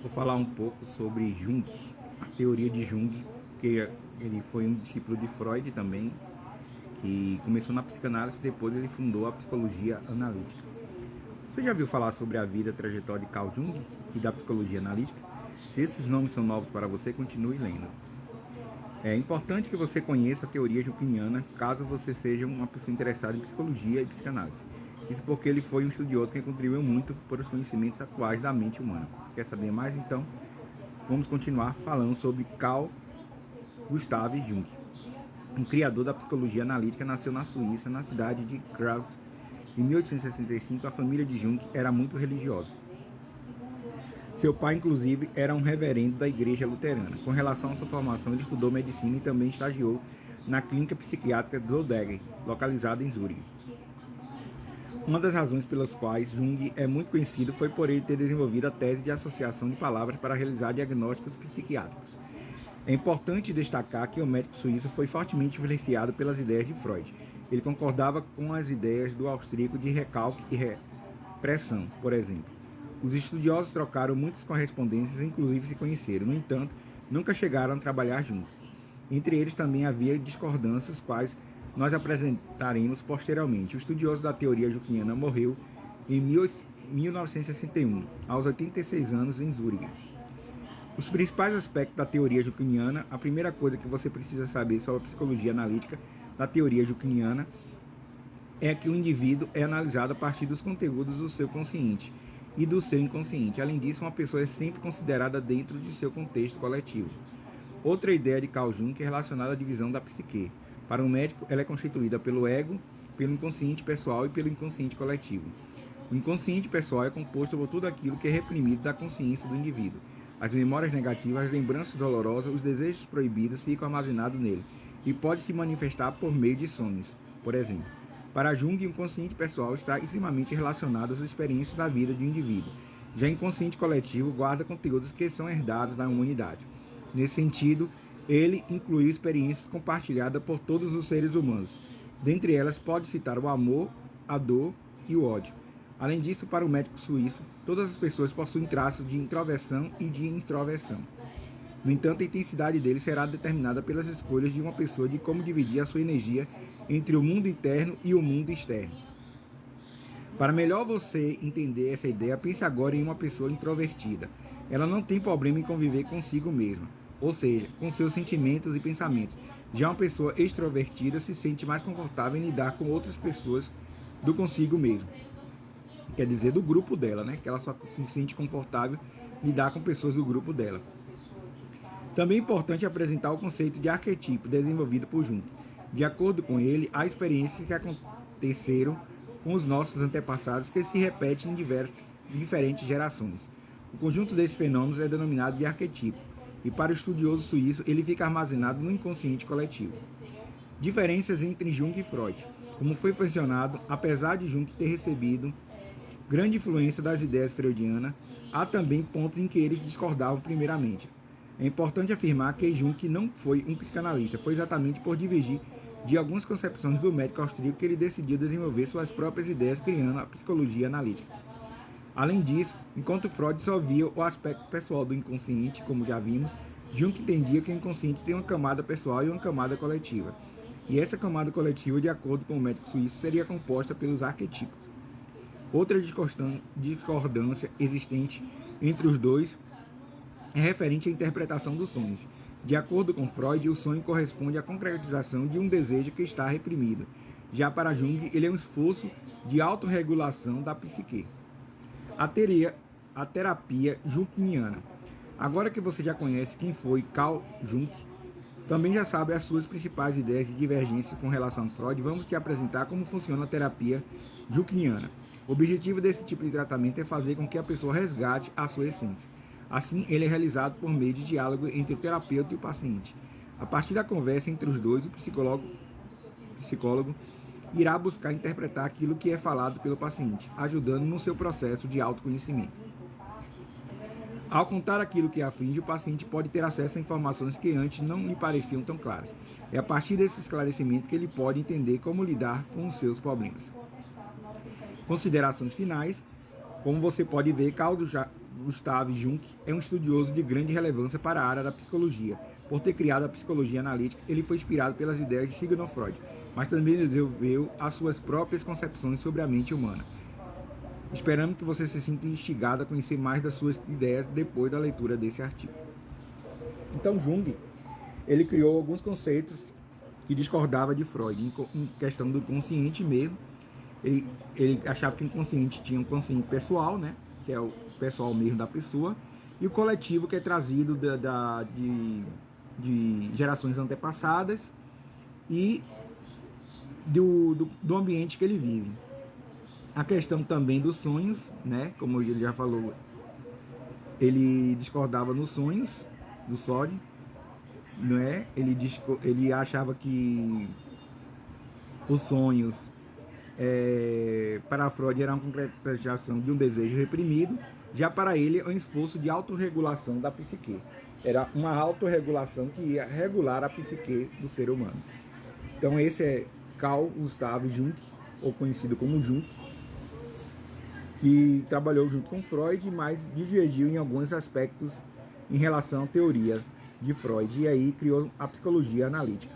Vou falar um pouco sobre Jung, a teoria de Jung, que ele foi um discípulo de Freud também, que começou na psicanálise e depois ele fundou a psicologia analítica. Você já viu falar sobre a vida e a trajetória de Carl Jung e da psicologia analítica? Se esses nomes são novos para você, continue lendo. É importante que você conheça a teoria junguiana caso você seja uma pessoa interessada em psicologia e psicanálise. Isso porque ele foi um estudioso que contribuiu muito para os conhecimentos atuais da mente humana. Quer saber mais? Então, vamos continuar falando sobre Carl Gustav Jung. Um criador da psicologia analítica, nasceu na Suíça, na cidade de Kreuz. Em 1865, a família de Jung era muito religiosa. Seu pai, inclusive, era um reverendo da igreja luterana. Com relação à sua formação, ele estudou medicina e também estagiou na clínica psiquiátrica do Zoldeger, localizada em Zurique. Uma das razões pelas quais Jung é muito conhecido foi por ele ter desenvolvido a tese de associação de palavras para realizar diagnósticos psiquiátricos. É importante destacar que o médico suíço foi fortemente influenciado pelas ideias de Freud. Ele concordava com as ideias do austríaco de recalque e repressão, por exemplo. Os estudiosos trocaram muitas correspondências e inclusive se conheceram. No entanto, nunca chegaram a trabalhar juntos. Entre eles também havia discordâncias, quais nós apresentaremos posteriormente. O estudioso da teoria junguiana morreu em 1961, aos 86 anos, em Zurique. Os principais aspectos da teoria junguiana: a primeira coisa que você precisa saber sobre a psicologia analítica da teoria junguiana é que o indivíduo é analisado a partir dos conteúdos do seu consciente e do seu inconsciente. Além disso, uma pessoa é sempre considerada dentro de seu contexto coletivo. Outra ideia de Carl Jung é relacionada à divisão da psique. Para um médico, ela é constituída pelo ego, pelo inconsciente pessoal e pelo inconsciente coletivo. O inconsciente pessoal é composto por tudo aquilo que é reprimido da consciência do indivíduo. As memórias negativas, as lembranças dolorosas, os desejos proibidos ficam armazenados nele e pode se manifestar por meio de sonhos, por exemplo. Para Jung, o inconsciente pessoal está extremamente relacionado às experiências da vida de um indivíduo. Já o inconsciente coletivo guarda conteúdos que são herdados da humanidade. Nesse sentido, ele incluiu experiências compartilhadas por todos os seres humanos. Dentre elas, pode citar o amor, a dor e o ódio. Além disso, para o médico suíço, todas as pessoas possuem traços de introversão e de extroversão. No entanto, a intensidade dele será determinada pelas escolhas de uma pessoa de como dividir a sua energia entre o mundo interno e o mundo externo. Para melhor você entender essa ideia, pense agora em uma pessoa introvertida. Ela não tem problema em conviver consigo mesma, ou seja, com seus sentimentos e pensamentos. Já uma pessoa extrovertida se sente mais confortável em lidar com outras pessoas do consigo mesmo. Quer dizer, do grupo dela, né? Que ela só se sente confortável em lidar com pessoas do grupo dela. Também é importante apresentar o conceito de arquetipo desenvolvido por Jung. De acordo com ele, há experiências que aconteceram com os nossos antepassados que se repetem em diferentes gerações. O conjunto desses fenômenos é denominado de arquetipo, e para o estudioso suíço ele fica armazenado no inconsciente coletivo. Diferenças entre Jung e Freud. Como foi mencionado, apesar de Jung ter recebido grande influência das ideias freudianas, há também pontos em que eles discordavam primeiramente. É importante afirmar que Jung não foi um psicanalista, foi exatamente por divergir de algumas concepções do médico austríaco que ele decidiu desenvolver suas próprias ideias, criando a psicologia analítica. Além disso, enquanto Freud só via o aspecto pessoal do inconsciente, como já vimos, Jung entendia que o inconsciente tem uma camada pessoal e uma camada coletiva. E essa camada coletiva, de acordo com o médico suíço, seria composta pelos arquetipos. Outra discordância existente entre os dois é referente à interpretação dos sonhos. De acordo com Freud, o sonho corresponde à concretização de um desejo que está reprimido. Já para Jung, ele é um esforço de autorregulação da psique. A terapia junguiana. Agora que você já conhece quem foi Carl Jung, também já sabe as suas principais ideias de divergência com relação a Freud, vamos te apresentar como funciona a terapia junguiana. O objetivo desse tipo de tratamento é fazer com que a pessoa resgate a sua essência. Assim, ele é realizado por meio de diálogo entre o terapeuta e o paciente. A partir da conversa entre os dois, o psicólogo irá buscar interpretar aquilo que é falado pelo paciente, ajudando no seu processo de autoconhecimento. Ao contar aquilo que aflige, o paciente pode ter acesso a informações que antes não lhe pareciam tão claras. É a partir desse esclarecimento que ele pode entender como lidar com os seus problemas. Considerações finais. Como você pode ver, Carl Gustav Jung é um estudioso de grande relevância para a área da psicologia. Por ter criado a psicologia analítica, ele foi inspirado pelas ideias de Sigmund Freud, mas também desenvolveu as suas próprias concepções sobre a mente humana. Esperamos que você se sinta instigado a conhecer mais das suas ideias depois da leitura desse artigo. Então, Jung, ele criou alguns conceitos que discordava de Freud, em questão do consciente mesmo. Ele achava que o inconsciente tinha um consciente pessoal, né, que é o pessoal mesmo da pessoa, e o coletivo, que é trazido de gerações antepassadas e do ambiente que ele vive. A questão também dos sonhos, né, como ele já falou, ele discordava nos sonhos do Freud, não é? Ele achava que os sonhos para Freud era uma concretização de um desejo reprimido, já para ele é um esforço de autorregulação da psique. Era uma autorregulação que ia regular a psique do ser humano. Então esse é Carl Gustav Jung, ou conhecido como Jung, que trabalhou junto com Freud, mas divergiu em alguns aspectos em relação à teoria de Freud, e aí criou a psicologia analítica.